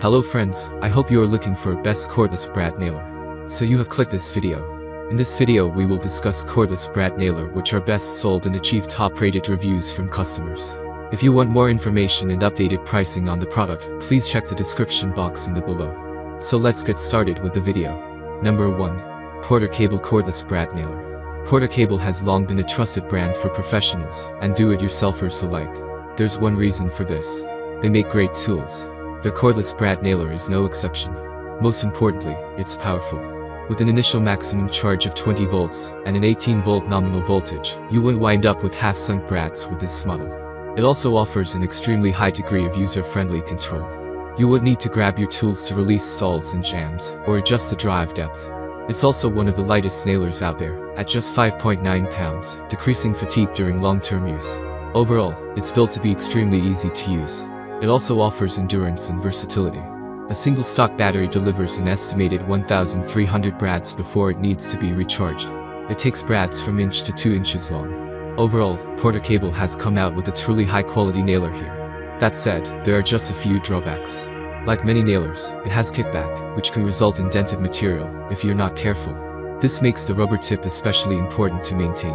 Hello friends, I hope you are looking for a best cordless brad nailer. So you have clicked this video. In this video we will discuss cordless brad nailer which are best sold and achieve top rated reviews from customers. If you want more information and updated pricing on the product, please check the description box in the below. So let's get started with the video. Number 1. Porter Cable Cordless Brad Nailer. Porter Cable has long been a trusted brand for professionals and do-it-yourselfers alike. There's one reason for this. They make great tools. The cordless brad nailer is no exception. Most importantly, it's powerful. With an initial maximum charge of 20 volts and an 18-volt nominal voltage, you won't wind up with half-sunk brads with this model. It also offers an extremely high degree of user-friendly control. You won't need to grab your tools to release stalls and jams, or adjust the drive depth. It's also one of the lightest nailers out there, at just 5.9 pounds, decreasing fatigue during long-term use. Overall, it's built to be extremely easy to use. It also offers endurance and versatility. A single stock battery delivers an estimated 1,300 brads before it needs to be recharged. It takes brads from inch to 2 inches long. Overall, Porter Cable has come out with a truly high-quality nailer here. That said, there are just a few drawbacks. Like many nailers, it has kickback, which can result in dented material if you're not careful. This makes the rubber tip especially important to maintain.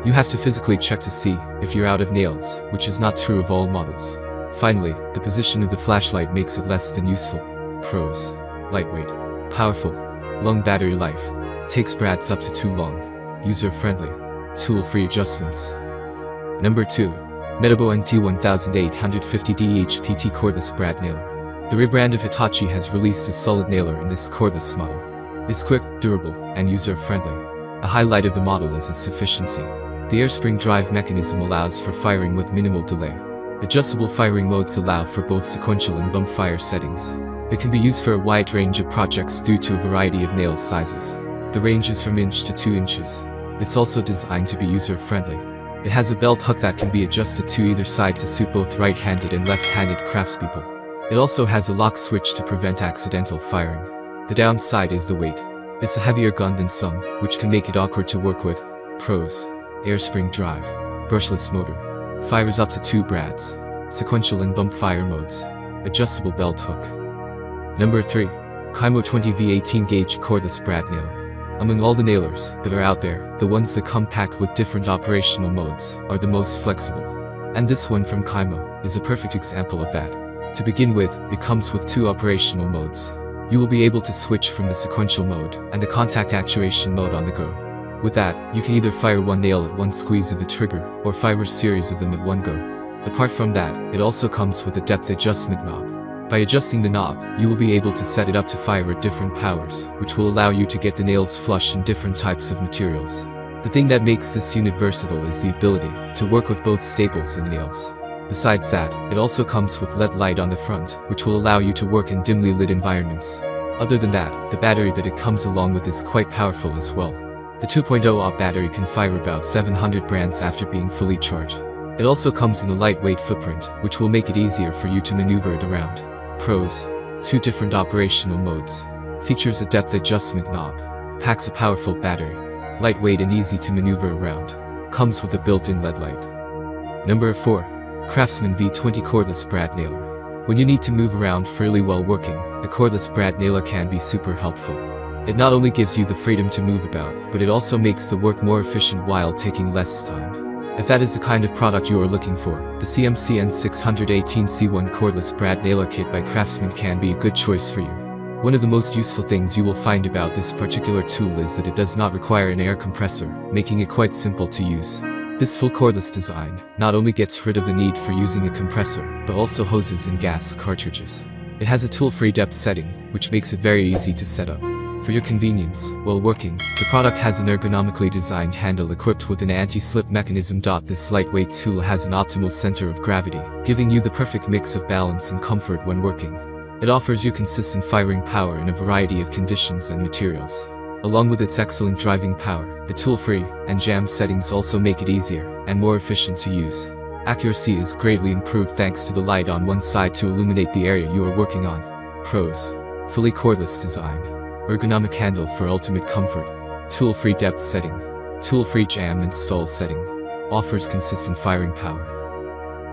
You have to physically check to see if you're out of nails, which is not true of all models. Finally, the position of the flashlight makes it less than useful. Pros: lightweight, powerful, long battery life, takes brads up to too long, user-friendly, tool-free adjustments. Number 2. Metabo NT1850D HPT Cordless Brad Nailer. The rebrand of Hitachi has released a solid nailer in this cordless model. It's quick, durable, and user-friendly. A highlight of the model is its efficiency. The airspring drive mechanism allows for firing with minimal delay. Adjustable firing modes allow for both sequential and bump fire settings. It can be used for a wide range of projects due to a variety of nail sizes. The range is from inch to 2 inches. It's also designed to be user-friendly. It has a belt hook that can be adjusted to either side to suit both right-handed and left-handed craftspeople. It also has a lock switch to prevent accidental firing. The downside is the weight. It's a heavier gun than some, which can make it awkward to work with. Pros: airspring drive, brushless motor, fires up to 2 brads, sequential and bump fire modes, adjustable belt hook. Number 3. Kaimo 20V 18 Gauge Cordless Brad Nailer. Among all the nailers that are out there, the ones that come packed with different operational modes are the most flexible. And this one from Kaimo is a perfect example of that. To begin with, it comes with 2 operational modes. You will be able to switch from the sequential mode and the contact actuation mode on the go. With that, you can either fire one nail at one squeeze of the trigger, or fire a series of them at one go. Apart from that, it also comes with a depth adjustment knob. By adjusting the knob, you will be able to set it up to fire at different powers, which will allow you to get the nails flush in different types of materials. The thing that makes this unit versatile is the ability to work with both staples and nails. Besides that, it also comes with LED light on the front, which will allow you to work in dimly lit environments. Other than that, the battery that it comes along with is quite powerful as well. The 2.0 amp battery can fire about 700 brands after being fully charged. It also comes in a lightweight footprint, which will make it easier for you to maneuver it around. Pros: 2 different operational modes. Features a depth adjustment knob. Packs a powerful battery. Lightweight and easy to maneuver around. Comes with a built-in LED light. Number 4. Craftsman V20 Cordless Brad Nailer. When you need to move around freely while working, a cordless brad nailer can be super helpful. It not only gives you the freedom to move about, but it also makes the work more efficient while taking less time. If that is the kind of product you are looking for, the CMC N618C1 Cordless Brad Nailer Kit by Craftsman can be a good choice for you. One of the most useful things you will find about this particular tool is that it does not require an air compressor, making it quite simple to use. This full cordless design not only gets rid of the need for using a compressor, but also hoses and gas cartridges. It has a tool-free depth setting, which makes it very easy to set up. For your convenience, while working, the product has an ergonomically designed handle equipped with an anti-slip mechanism. This lightweight tool has an optimal center of gravity, giving you the perfect mix of balance and comfort when working. It offers you consistent firing power in a variety of conditions and materials. Along with its excellent driving power, the tool-free and jam settings also make it easier and more efficient to use. Accuracy is greatly improved thanks to the light on one side to illuminate the area you are working on. Pros: fully cordless design. Ergonomic handle for ultimate comfort. Tool-free depth setting. Tool-free jam and stall setting. Offers consistent firing power.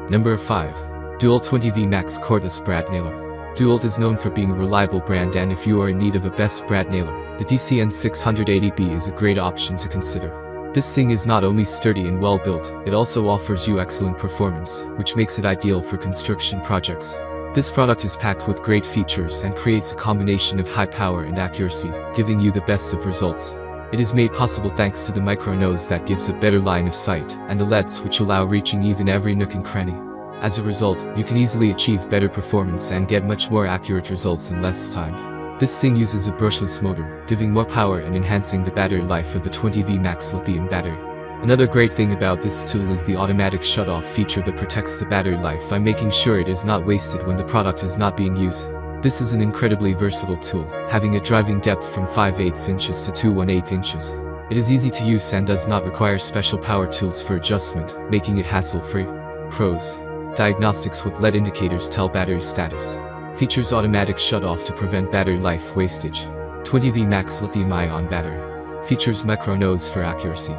Number 5. Dual 20V Max Cordless Brad Nailer. DeWalt is known for being a reliable brand, and if you are in need of a best brad nailer, the DCN 680B is a great option to consider. This thing is not only sturdy and well built, it also offers you excellent performance, which makes it ideal for construction projects. This product is packed with great features and creates a combination of high power and accuracy, giving you the best of results. It is made possible thanks to the micro nose that gives a better line of sight, and the LEDs which allow reaching even every nook and cranny. As a result, you can easily achieve better performance and get much more accurate results in less time. This thing uses a brushless motor, giving more power and enhancing the battery life of the 20V Max lithium battery. Another great thing about this tool is the automatic shut-off feature that protects the battery life by making sure it is not wasted when the product is not being used. This is an incredibly versatile tool, having a driving depth from 5/8 inches to 2/1/8 inches. It is easy to use and does not require special power tools for adjustment, making it hassle-free. Pros: diagnostics with LED indicators tell battery status. Features automatic shut-off to prevent battery life wastage. 20V Max lithium-ion battery. Features micro nose for accuracy.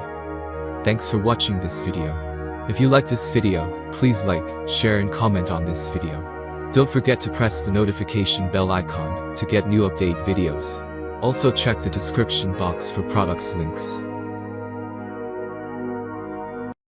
Thanks for watching this video. If you like this video, please like, share and comment on this video. Don't forget to press the notification bell icon to get new update videos. Also check the description box for products links.